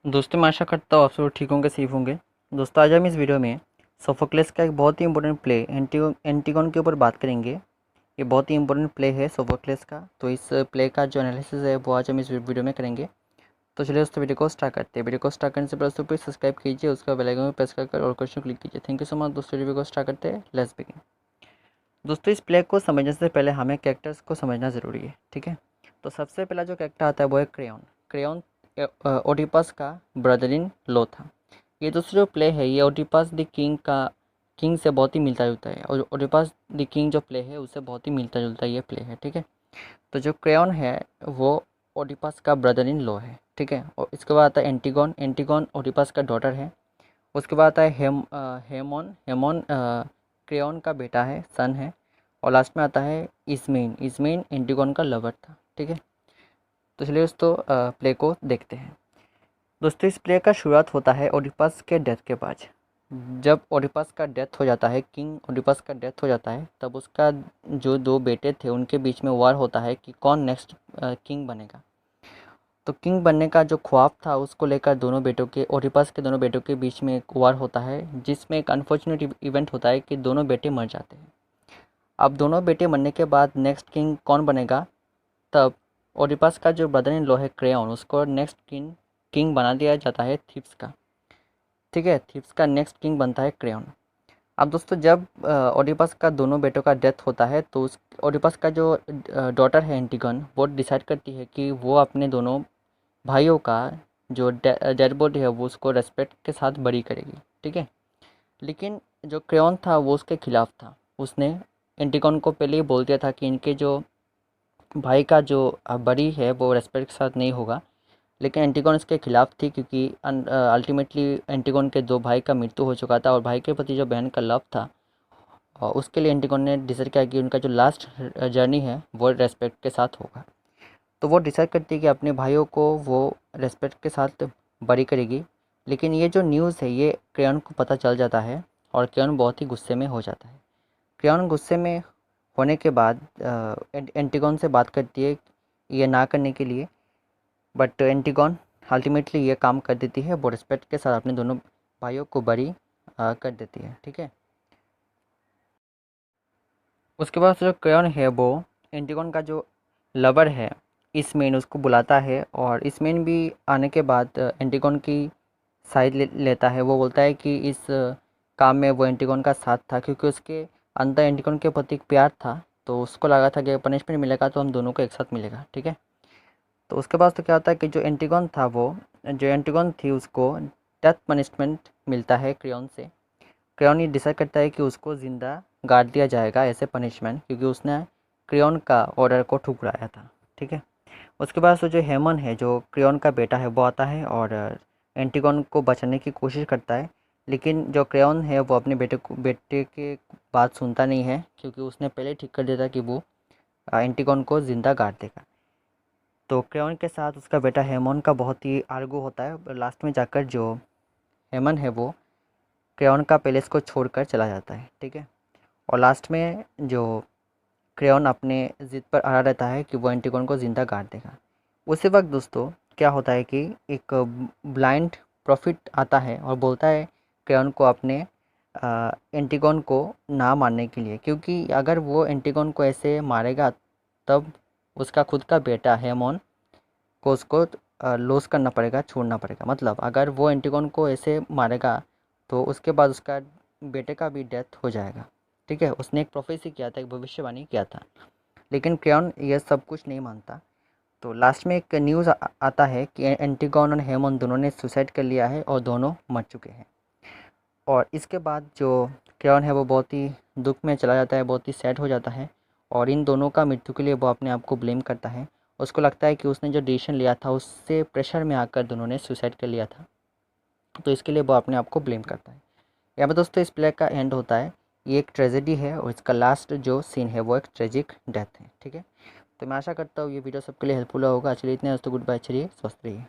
दोस्तों मैं आशा करता हूँ आप सब ठीक होंगे, सेफ होंगे। दोस्तों आज हम इस वीडियो में सोफोक्लेस का एक बहुत ही इंपॉर्टेंट प्ले एंटीगोन के ऊपर बात करेंगे। ये बहुत ही इंपॉर्टेंट प्ले है सोफोक्लेस का, तो इस प्ले का जो एनालिसिस है वो आज हम इस वीडियो में करेंगे। तो चलिए दोस्तों वीडियो को स्टार्ट करते हैं। वीडियो को स्टार्ट करने से पहले दोस्तों प्लीज़ सब्सक्राइब कीजिए, उसका बेल आइकन प्रेस कर और क्वेश्चन क्लिक कीजिए। Thank you so much. दोस्तों वीडियो को स्टार्ट करते हैं, लेट्स बिगिन। दोस्तों इस प्ले को समझने से पहले हमें कैरेक्टर्स को समझना ज़रूरी है, ठीक है। तो सबसे पहला जो कैरेक्टर आता है वो है क्रेयॉन। क्रेयॉन ओडिपस का ब्रदर इन लॉ था। ये दूसरा जो प्ले है ये ओडिपस द किंग से बहुत ही मिलता जुलता है, और ओडिपस द किंग जो प्ले है उससे बहुत ही मिलता जुलता ये प्ले है, ठीक है। तो जो क्रेयॉन है वो ओडिपस का ब्रदर इन लॉ है, ठीक है। और इसके बाद आता है एंटीगोन। एंटीगोन ओडिपस का डॉटर है। उसके बाद आता है हेमोन। हेमोन क्रेयॉन का बेटा है, सन है। और लास्ट में आता है इस्मेन। इस्मेन एंटीगोन का लवर था, ठीक है। तो चलिए दोस्तों प्ले को देखते हैं। दोस्तों इस प्ले का शुरुआत होता है ओडिपस के डेथ के बाद। जब ओडिपस का डेथ हो जाता है, किंग ओडिपस का डेथ हो जाता है, तब उसका जो दो बेटे थे उनके बीच में वार होता है कि कौन नेक्स्ट किंग बनेगा। तो किंग बनने का जो ख्वाब था उसको लेकर दोनों बेटों के ओडिपस के दोनों बेटों के बीच में एक वार होता है, जिसमें एक अनफॉर्चुनेट इवेंट होता है कि दोनों बेटे मर जाते हैं। अब दोनों बेटे मरने के बाद नेक्स्ट किंग कौन बनेगा, तब ओडिपस का जो ब्रदर इन लॉ है क्रेयॉन, उसको नेक्स्ट किंग बना दिया जाता है थीब्स का, ठीक है। थीब्स का नेक्स्ट किंग बनता है क्रेयॉन। अब दोस्तों जब ओडिपस का दोनों बेटों का डेथ होता है तो उस ओडिपस का जो डॉटर है एंटिगन, वो डिसाइड करती है कि वो अपने दोनों भाइयों का जो डेड बॉडी है वो उसको रेस्पेक्ट के साथ बरी करेगी, ठीक है। लेकिन जो क्रेयॉन था वो उसके खिलाफ था। उसने एंटिगन को पहले ही बोल दिया था कि इनके जो भाई का जो बरी है वो रेस्पेक्ट के साथ नहीं होगा। लेकिन एंटिगोन इसके खिलाफ थी, क्योंकि अल्टीमेटली एंटिगोन के दो भाई का मृत्यु हो चुका था और भाई के प्रति जो बहन का लव था, और उसके लिए एंटिगोन ने डिसाइड किया कि उनका जो लास्ट जर्नी है वो रेस्पेक्ट के साथ होगा। तो वो डिसाइड करती है कि अपने भाइयों को वो रेस्पेक्ट के साथ बरी करेगी। लेकिन ये जो न्यूज़ है ये क्रेयॉन को पता चल जाता है और क्रेयॉन बहुत ही गुस्से में हो जाता है। क्रेयॉन गुस्से में होने के बाद एंटिगोन से बात करती है ये ना करने के लिए, बट एंटिगोन अल्टीमेटली ये काम कर देती है। वो रिस्पेक्ट के साथ अपने दोनों भाइयों को बरी कर देती है, ठीक है। उसके बाद जो क्रेयॉन है वो एंटिगोन का जो लवर है इसमेन, उसको बुलाता है, और इसमेन भी आने के बाद एंटिगोन की साइड लेता है। वो बोलता है कि इस काम में वो एंटिगोन का साथ था, क्योंकि उसके अंदर एंटिगोन के प्रति एक प्यार था। तो उसको लगा था कि पनिशमेंट मिलेगा तो हम दोनों को एक साथ मिलेगा, ठीक है। तो उसके बाद तो क्या होता है कि जो एंटिगोन थी उसको डेथ पनिशमेंट मिलता है क्रेयॉन से। क्रेयॉन ये डिसाइड करता है कि उसको ज़िंदा गाड़ दिया जाएगा एज ए पनिशमेंट, क्योंकि उसने क्रेयॉन का ऑर्डर को ठुकराया था, ठीक है। उसके बाद तो जो हेमन है जो क्रेयॉन का बेटा है वो आता है और एंटिगोन को बचाने की कोशिश करता है। लेकिन जो क्रेयॉन है वो अपने बेटे के बात सुनता नहीं है, क्योंकि उसने पहले ठीक कर दिया था कि वो एंटिगोन को ज़िंदा गाड़ देगा। तो क्रेयॉन के साथ उसका बेटा हेमन का बहुत ही आर्गू होता है। लास्ट में जाकर जो हेमन है वो क्रेयॉन का पैलेस को छोड़कर चला जाता है, ठीक है। और लास्ट में जो क्रेयॉन अपने ज़िद पर अड़ा रहता है कि वो एंटिगोन को ज़िंदा गाड़ देगा। उसी वक्त दोस्तों क्या होता है कि एक ब्लाइंड प्रॉफिट आता है और बोलता है क्रेयॉन को अपने एंटिगोन को ना मारने के लिए, क्योंकि अगर वो एंटिगोन को ऐसे मारेगा तब उसका खुद का बेटा हेमोन को उसको लॉस करना पड़ेगा, छोड़ना पड़ेगा। मतलब अगर वो एंटिगोन को ऐसे मारेगा तो उसके बाद उसका बेटे का भी डेथ हो जाएगा, ठीक है। उसने एक प्रोफेसी किया था, एक भविष्यवाणी किया था। लेकिन क्रेयॉन यह सब कुछ नहीं मानता। तो लास्ट में एक न्यूज़ आता है कि एंटिगोन और हेमोन दोनों ने सुसाइड कर लिया है और दोनों मर चुके हैं। और इसके बाद जो क्रेयॉन है वो बहुत ही दुख में चला जाता है, बहुत ही सैड हो जाता है, और इन दोनों का मृत्यु के लिए वो अपने आप को ब्लेम करता है। उसको लगता है कि उसने जो डिसीजन लिया था उससे प्रेशर में आकर दोनों ने सुसाइड कर लिया था, तो इसके लिए वो अपने आप को ब्लेम करता है। यहाँ पर दोस्तों इस प्ले का एंड होता है। ये एक ट्रेजेडी है और इसका लास्ट जो सीन है वो एक ट्रेजिक डेथ है, ठीक है। तो मैं आशा करता हूँ ये वीडियो सबके लिए हेल्पफुल होगा। चलिए इतने दोस्तों, गुड बाय, चलिए स्वस्थ रहिए।